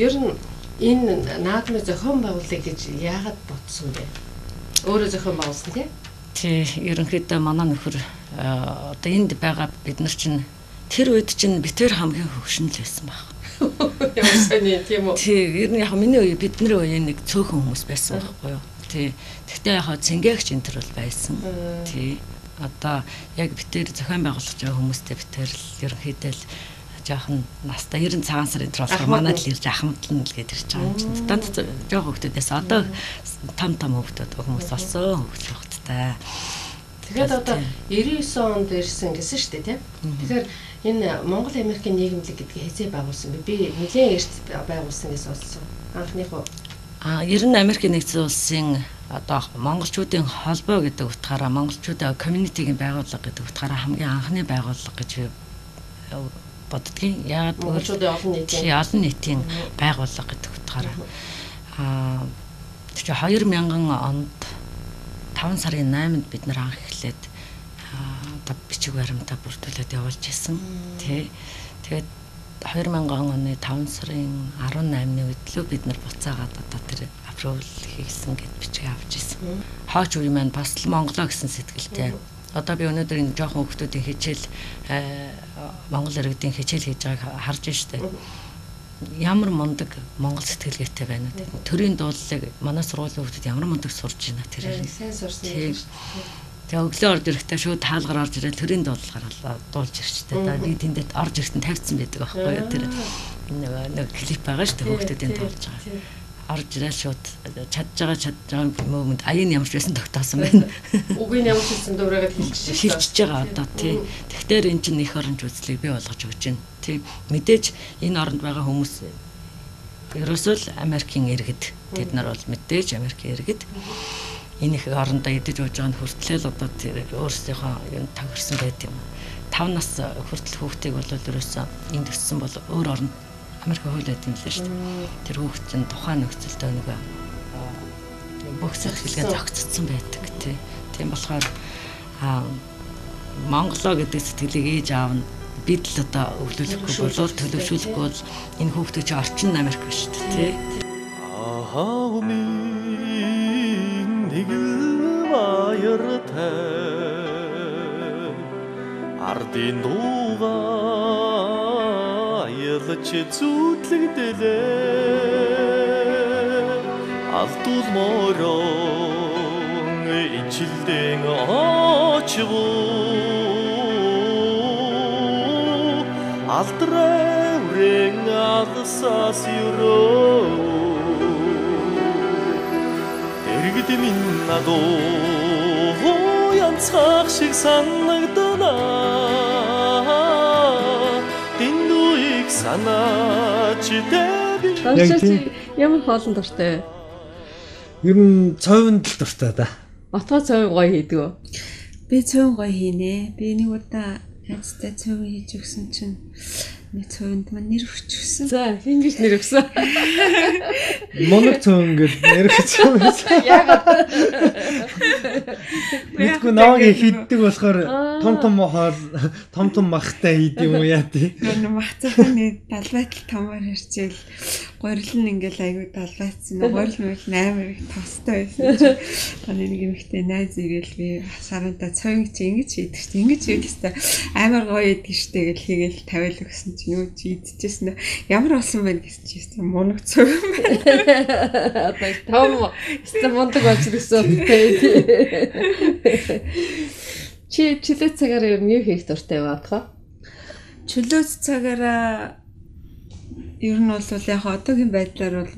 Ер нь энэ наадмын зохион байгуулалт гэж яагаад бодсон бэ? Өөрөө зохион байгуулсан тийм? Тий, ерөнхийдөө манай нөхөр одоо энд байгаа бид нар чинь тэр үед чинь битээр хамгийн хөгшин л байсан баг. Ямар сони тийм үү? Тий, ер нь яг миний үе бидний үеийн нэг цөөхөн хүмүүс байсан байхгүй юу? Тий. Тэгтээ яг цэнгэгч энэ төр бол байсан. Тий. Одоо яг битээр зохион байгуулах байгаа хүмүүстэй битээр л ерөнхийдөө л жоохон настай 90 цагаан сар энэ болохоор манайд л ирж ахмадлан л гээд ирж байгаа юм чинь. Данд жоохон хүмүүсээс одоо том хүмүүс болсон хөвгөлтэй. Тэгэхээр одоо 99 онд ирсэн гэсэн шүү дээ тийм. Тэгэхээр энэ Монгол Америкийн нийгэмлэг гэдгийг хэзээ байгуулсан бэ? Би нэлээд эрт байгуулсан гэж сонссон. Анхныхоо 90 Америкийн нэгдсэн улсын одоо монголчуудын холбоо гэдэг утгаараа монголчуудын community-гийн байгууллага гэдэг утгаараа хамгийн анхны байгууллага гэж боддгийн. Яг монголчуудын олон нийтийн байгууллага гэдэг утгаараа тэр чинь 2000 онд 5 сарын 8-нд бид нар анх эхлээд одоо бичиг баримтаа бүрдүүлээд явуулж ирсэн. Тэгээд 2000 оны 5 сарын 18-ны үед л бид нар буцаагаад одоо тэр апрувал хийсэн гэд бичиг авч ирсэн. Хооч үе маань бас л Монголоо гэсэн сэтгэлтэй. Одоо би өнөөдөр энэ жоохон хүмүүсийн хичээл Монгол иргэдийн хичээл хийж байгааг харж штэ. Ямар мундаг Монгол сэтгэлгээтэй байна үү? Төрийн дуулалыг манай сургуулийн хүмүүс ямар мундаг сурж байна тэрээр. Сайн сурсан юм шүү. Тэгээ өглөө орж ирэхдээ шууд таалгаар орж ирэл төрийн дуулалгаар дуулж ирчтэй. Да би тэндээ орж ирэхдээ тавьсан байдаг байхгүй юу? Тэр нэг клип байгаа шүү дээ хүмүүсийн дуулж байгаа. Орж ирэл шууд чадж байгаа момент аян ямарч байсан тогтоосон байна. Үгийн ямарч байсан дуурайгаад хэлчихэж байгаа одоо тий. Тэгэхээр эн чинь их оронч үзлийг бий болгож өгч байна. Тий. Мэдээж энэ оронд байгаа хүмүүс ерөөсөө л Америкийн иргэд. Тэд нар бол мэдээж Америкийн иргэд. Энэ их орондоо идэж ууж байгаа нь хүртэл одоо тэр өөрсдийнхөө юм тохирсон байт юм. 5 нас хүртэл хүүхдийг бол ерөөсөө энд өссөн бол өөр оронд Америк хуулиуд юм л шүү дээ. Тэр хүүхд чинь тухайн нөхцөлдөө нэг бүх зэрэглэгээ зохицсон байдаг тий. Тийм болохоор Монголоо гэдэг сэтгэлийг ээж аав нь бид л одоо өвлүүлэхгүй болоод төлөвшүүлэхгүй бол энэ хүүхдүүд чинь орчин Америк биш шүү дээ тий. Ардын дуугаа ялч зүтлэгдэлээ алдуулморон ижилдэн очгоо алдрын алсаас юроо эргэд минь надoo янцхаг шиг санагдана дэндуик санаач дэби ямар хоолн дуртай вэ? Ер нь цовинд л дуртай да. Отгоо цовин гоё хийдэг үү? Би цовин гоё хийнэ. Би нэг удаа найзтай цовин хийж өгсөн чинь нэг цовинд маань нэр өгчихсэн. За, ингэж нэр өгсөн. Моног цовин гэж нэр өгсөн. Яагаад? Мэдгүй наваг хийддэг болохоор том махтай хийд юм уу яа тий. Нэг махцааны далбайтал томор хэрчээл горил нь ингээл аягүй далбайтсан. Горил нь 8 их тостой байсан чинь таны нэг эмэгтэй найз игээл би сарантаа цовин чи ингэж хийдэг чинь ингэж хийх хэвээр амар гоё идэг штэ гэл хийгээл тавиал өгсөн чинь юу чи идчихсэн. Ямар болсон байх гэсэн чи моног цовин байна. Одоо том мундаг болж ирсэн. Чи чөлөөт цагаараа ер нь юу хийх дуртай баадгаа? Чөлөөт цагаараа ер нь бол яг одоогийн байдлаар бол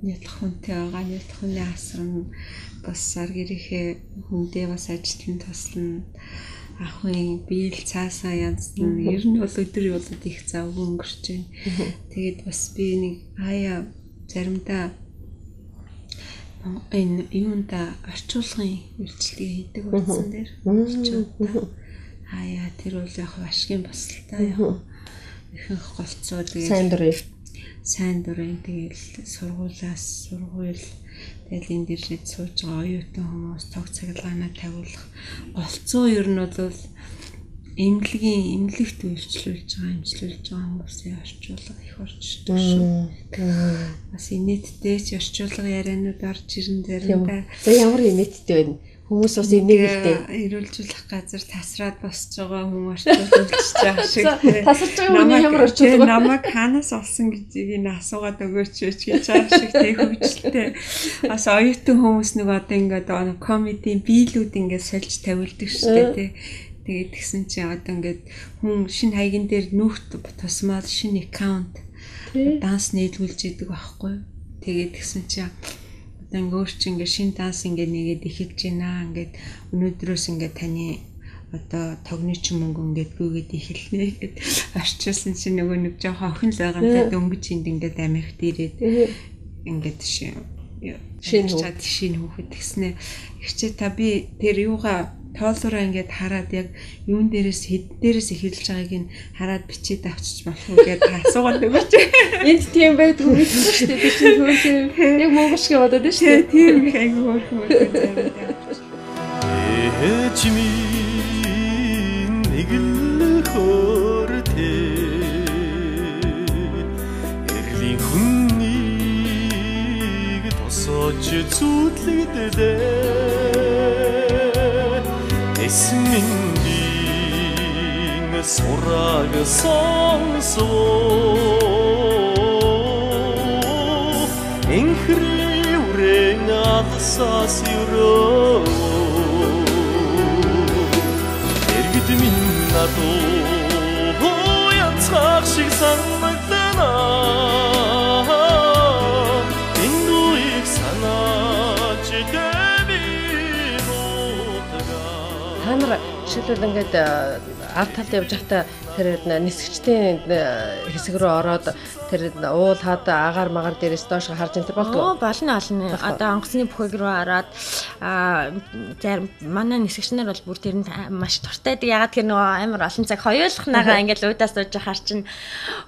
нятлах хүнтэй байгаа. Нятлах хүний асрам бас ар гэрийнхээ хүндээ бас ажиллан туслана. Ахын биел цаасаа янзлан ер нь бол өдөр болоод их зав өнгөрч байна. Тэгээд бас би нэг заримдаа энэ юунда орчуулгын үйлчлэгээ хийдэг болсон дээр орчуулдаг. Тэр бол яг ашигын бас л та яг ихэнх голцоо тэгээд сайн дурын тэгээд сургууль тэгэл энэ дэржид сууж байгаа оюутан хүмүүс цог цаглагаанаа тавиулах голцоо ер нь бол эмнэлэгт үйлчлүүлж байгаа хүмүүсийн орчуулга их орчдөг шүү. Бас инээдтэй ч орчуулга яриануд орж ирэн заримдаа. За ямар инээдтэй байна? Хүмүүс бас энийгэлтэй эрүүлжүүлэх газар тасраад босч байгаа хүмүүс орчуулж байгаа шиг. Тасарч байгаа хүний ямар орчуулга? Намайг ханаас олсон гэдгийг энэ асуугаад өгөөч гэж байгаа шиг тэг хөвчлээ. Бас оюутан хүмүүс нэг одоо ингээд комедийн биелүүд ингээд сольж тавилдаг шүү дээ. Тэгээд тэгсэн чинь одоо ингээд хүн шинэ хаягн дээр нүхт тусмаад шинэ аккаунт данс нийлүүлж идэг байхгүй. Тэгээд тэгсэн чинь одоо ингээд өөр чинь ингээд шинэ данс ингээд нэгээд эхэлж байна. Ингээд өнөөдрөөс ингээд таны одоо тогны ч мөнгө ингээд гүйгээд эхэлнэ гэд арчилсан чинь нөгөө нэг жоохон охин л байгаантай дөнгөж энд ингээд Америкт ирээд ингээд шинэ хүүхэд гэснээр ихчээ та би тэр юугаа тоолороо ингээд хараад яг юун дээрээс эхэлж байгааг нь хараад бичээд авчиж болох уу гэдээ асуугаад өгөөч. Энд тийм байдгүй гэсэн шүү дээ. Би чинь хөөе. Яг монгол шиг бодоод шүү дээ. Тийм их айгүй хөөрхөн. Эчмийн нэг л хөөртэй эрлийн хүнийг тосооч зүтлэгдээ эсмингийн сураг сонсоо энхрүүрэн алсаас юроо эргэд минь надуу янцгах шиг санагдана эндуик санаач Та нар жишээлбэл ингээд ард талд явж байхдаа тэр нисгчдийн хэсэг рүү ороод тэр уул хад агаар магаар дээрээс доош харж энэ болдог. Болно. Одоо онгоцны бүхээг рүү ороод зарим манай нисгчнэр бол бүр тэр нь маш дуртай. Ягаад тэр нөгөө амар олон цаг хоёулахнагаа ингээд луудаас сууж хаар чин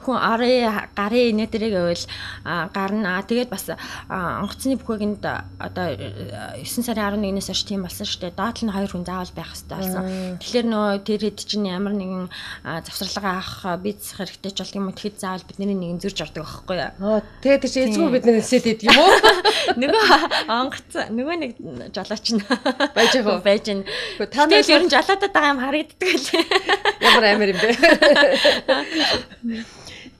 хүн гарын инээдрийг байвал гарна. Тэгээд бас онгоцны бүхээгнд одоо 9 сарын 11-ээс хойш тийм болсон шүү дээ. Доод нь 2 хүн заавал байх хэрэгтэй болсон. Тэгэхээр нөгөө тэр хэд чинь ямар нэгэн завсралгаа авах бизнес хэрэгтэй ч болт юм уу тэгэхэд заавал бидний нэг зөрж ордог байхгүй юу. Тэгээд чи эзгүй бид нар нисээд идэг юм уу? Нөгөө онгоц нөгөө нэг жолооч нь байж байгаа. Та нар ер нь жолоодод байгаа юм харагддаг л. Ямар амир юм бэ?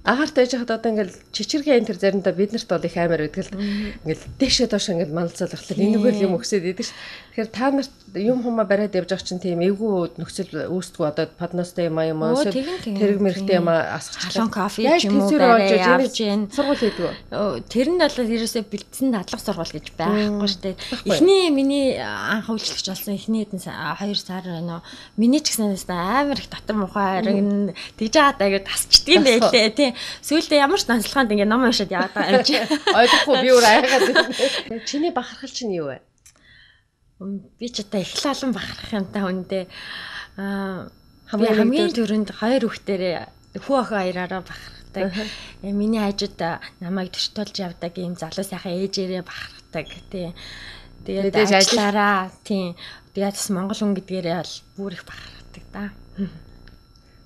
Агаарт байж хад одоо ингээл чичирхэн энэ төр заримдаа бид нарт бол их амар байдаг л ингээл дэшээ доош ингээл манлцалхлаа энэгээр юм өгсөд идэг ш. Тэгэхээр та нарт юм хумаа бариад явж байгаа чинь тийм эвгүй нөхцөл үүсдэггүй одоо подностой юм юм уу тэрэг мэрэгтэй юм асгач халуун кофе ч юм уу явж гин сургууль хийдэг. Тэр нь бол ерөөсөө бэлдсэн дадлага сургууль гэж байхгүй шүү дээ. Эхний миний анх үйлчлэгч болсон эхний хэдэн 2 сар байна уу. Миний ч гэсэн амар их дотор мухай харин тэгж хаад аяга тасчдаг юм байлээ тий. Сүүлдээ ямар ч данслаханд ингээ ном уншаад яваад байгаа юм чи. Ойлгохгүй би өөр айгаад. Чиний бахархал чинь юу вэ? Би ч одоо их лалан бахарах юмтай хүндээ хамгийн түрүүнд 2 хүүхдэрээ хүү охин хоёроо бахархдаг. Миний хажууд намайг төртөлж явдаг ийм залуу сайхан ээжээрээ бахархдаг тий. Тэгээд ажиллаараа тий. Тэгээд бас монгол хүн гэдгээрээ бол бүр их бахархдаг да.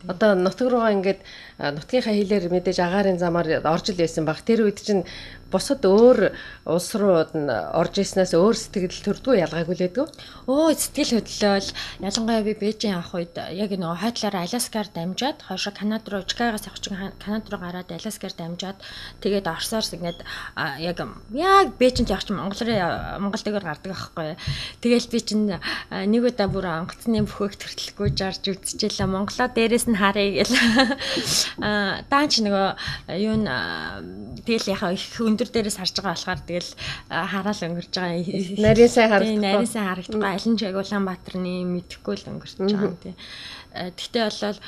Одоо нутаг руугаа ингээд нутгийнхаа хэлээр мэдээж агаарын замаар орж ил байсан баг. Тэр үед чинь бусад өөр улс руу орж ирснээс өөр сэтгэл төрдгөө ялгаагүй лээдгүү. Сэтгэл хөдлөл ялангуяа би Бээжин авах үед яг нөгөө хойдлоор Аляскаар дамжаад хойшоо Канада руу Чикагоос авах чинь Канада руу гараад Аляскаар дамжаад тэгээд Оросоос ингээд яг Бээжинд явах чинь Монголдгээр гардаг аахгүй. Тэгээл би чинь нэг удаа бүр онгоцны бүхээг төртөлгүй жарж үзчихлээ. Монголоо дээрээс нь харъя гэл. Даан чи нөгөө юу н тэгэл яхаа их өндөр дээрээс харж байгаа болохоор тэгэл хараал өнгөрч байгаа. Нарийн сайн харагдахгүй. Нарийн сайн харагдахгүй. Алин ч яг Улаанбаатарны мэдэхгүй л өнгөрч байгаа юм тий. Тэгтээ болол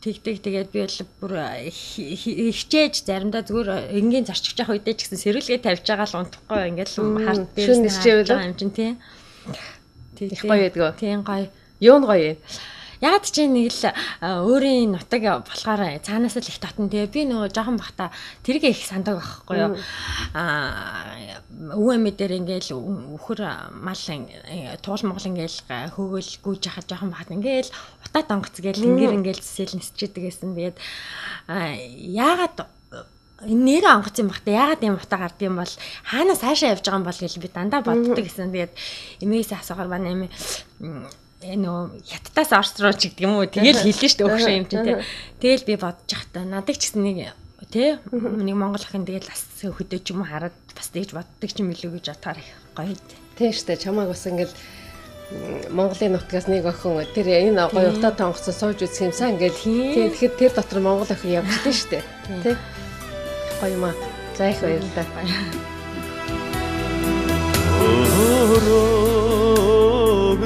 тэгдэг тэгээд би бол бүр хичээж заримдаа зүгээр энгийн зарчиж явах үедээ ч гэсэн сэрүүлгээ тавьж байгаа л унтахгүй ингээл харт дээрээс нэрчээвэл юм чинь тий. Их гоё байдгаа. Тийм гоё. Юу нь гоё юм? Ягаад ч нэг л өөрийн нутаг болохоор цаанаас л их татна. Тэгээ би нөгөө жоохон бахта тэргээ их сандаг байхгүй юу. Өвөө мэдэр ингээл өхөр мал туул монгол ингээл хөөгөл гүйж хахад жоохон бахта ингээл утаа донгоц гээл ингээл зэсэл нисчихэд гэсэн. Тэгээд ягаад нэр онгоц юм бахта ягаад юм утаа гард юм бол хаанаас хаашаа явж байгаа юм бол гэж би дандаа боддог гэсэн. Тэгээд эмээс асуугаар байна эмээ нөө яттаас орс руу ч гэдэг юм уу тэгэл хэлнэ шүү дээ өгшөө юм чинь тий. Тэгэл би бодож захтаа надад ч гэсэн нэг тий нэг монгол охин тэгэл бас хөдөө ч юм уу хараад бас тэгж боддог ч юм илүү гэж бодохоор их гоё. Тийм шүү дээ чамааг бас ингээл Монголын нутгаас нэг охин тэр энэ гоё утаа тонгоцсон сууж үзэх юмсан ингээл тий тэгэхээр тэр дотор монгол охин явчихсан шүү дээ тий. Гоё маа. За их баярлалаа.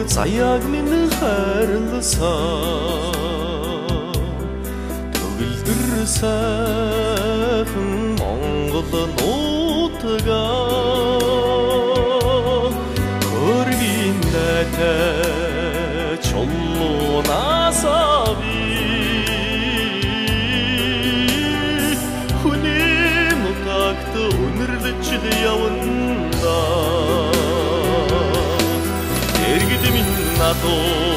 Заяаг минь хайрласаа төгөлдөр сайхан Монгол нутгаа хөргийн найтай чулуунасаа би хүний нутагт өнөрлөж явна Эргэд минь надад